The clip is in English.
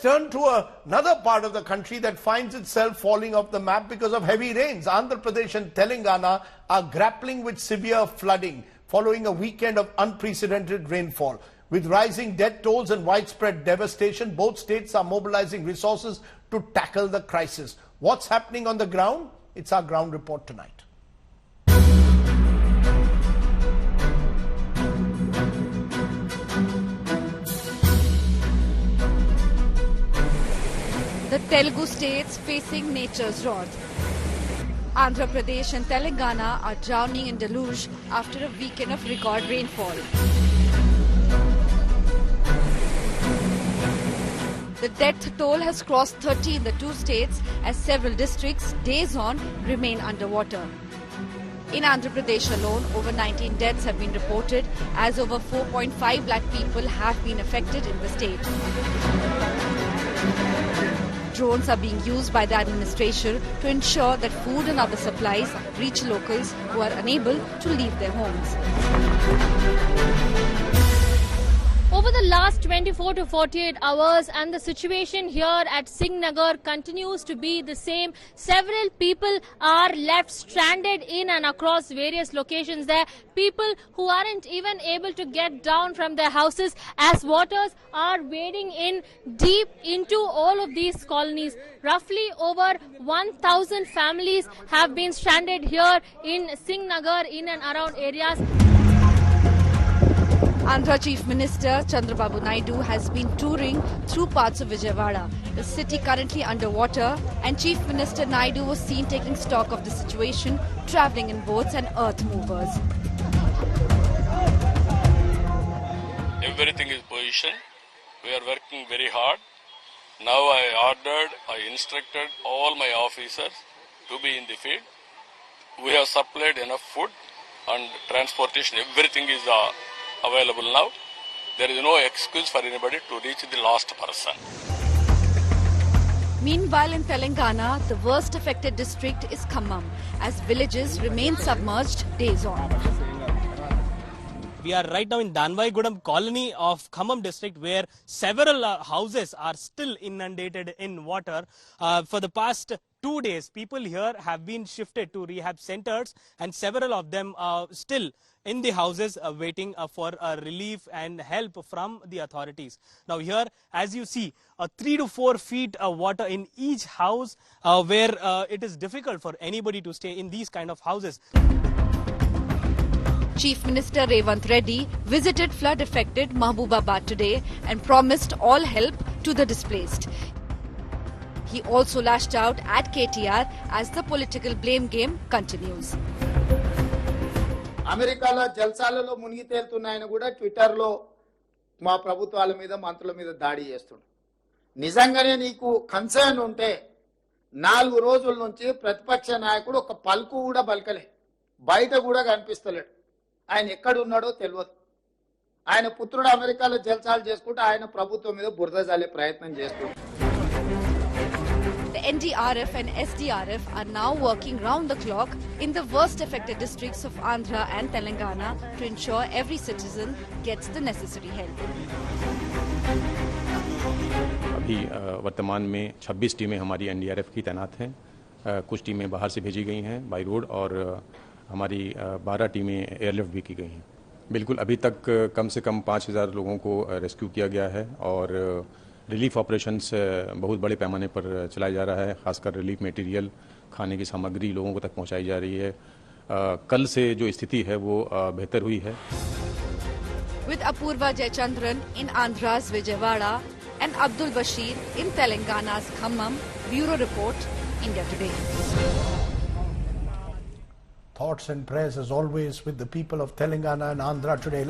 turn to another part of the country that finds itself falling off the map because of heavy rains. Andhra Pradesh and Telangana are grappling with severe flooding following a weekend of unprecedented rainfall. With rising death tolls and widespread devastation, both states are mobilizing resources to tackle the crisis. What's happening on the ground? It's our ground report tonight. The Telugu states facing nature's wrath. Andhra Pradesh and Telangana are drowning in deluge after a weekend of record rainfall. The death toll has crossed 30 in the two states as several districts, days on, remain underwater. In Andhra Pradesh alone, over 19 deaths have been reported as over 4.5 lakh people have been affected in the state. Drones are being used by the administration to ensure that food and other supplies reach locals who are unable to leave their homes. Over the last 24 to 48 hours, and the situation here at Singhnagar continues to be the same. Several people are left stranded in and across various locations there. People who aren't even able to get down from their houses as waters are wading in deep into all of these colonies. Roughly over 1,000 families have been stranded here in Singhnagar in and around areas. Andhra Chief Minister Chandrababu Naidu has been touring through parts of Vijayawada, the city currently underwater, and Chief Minister Naidu was seen taking stock of the situation, travelling in boats and earth movers. Everything is positioned. We are working very hard. Now I instructed all my officers to be in the field. We have supplied enough food and transportation. Everything is available now. There is no excuse for anybody to reach the last person. Meanwhile, in Telangana, the worst affected district is Khammam, as villages remain submerged days on. We are right now in Danvaigudam colony of Khammam district, where several houses are still inundated in water. For the past 2 days, people here have been shifted to rehab centers, and several of them are still in the houses waiting for relief and help from the authorities. Now here, as you see, 3 to 4 feet of water in each house, where it is difficult for anybody to stay in these kind of houses. Chief Minister Revant Reddy visited flood-affected Mahbubabad today and promised all help to the displaced. He also lashed out at KTR as the political blame game continues. అమెరికాలో జల్సాలలో మునిగి తేలుతున్నాయని కూడా ట్విట్టర్లో మా ప్రభుత్వాల మీద మంత్రుల మీద దాడి చేస్తున్నాడు. నిజంగానే నీకు కన్సర్న్ ఉంటే 4 రోజుల నుంచి ప్రతిపక్ష నాయకుడు ఒక పలుకు కూడా పలకలే, బయట కూడా కనిపిస్తలేడు. ఆయన ఎక్కడ ఉన్నాడో తెలియదు. ఆయన పుత్రుడు అమెరికాలో జల్సాలు చేసుకుంటూ ఆయన ప్రభుత్వం మీద బురద జల్లే ప్రయత్నం చేస్తున్నాడు. The NDRF and SDRF are now working round the clock in the worst affected districts of Andhra and Telangana to ensure every citizen gets the necessary help. अभी वर्तमान में 26 टीमें हमारी NDRF की तैनात हैं. कुछ टीमें बाहर से भेजी गई हैं बाई रोड, और हमारी 12 टीमें एयरलिफ्ट भी की गई हैं. बिल्कुल अभी तक कम से कम 5,000 लोगों को रेस्क्यू किया गया है, और रिलीफ ऑपरेशंस बहुत बड़े पैमाने पर चलाया जा रहा है. खासकर रिलीफ मटेरियल, खाने की सामग्री लोगों को तक पहुंचाई जा रही है. कल से जो स्थिति है वो बेहतर हुई है. With Apurva Jayachandran in Andhra's Vijayawada and Abdul Bashir in Telangana's Khammam, Bureau Report, India Today. Thoughts and prayers as always with the people of Telangana and Andhra today.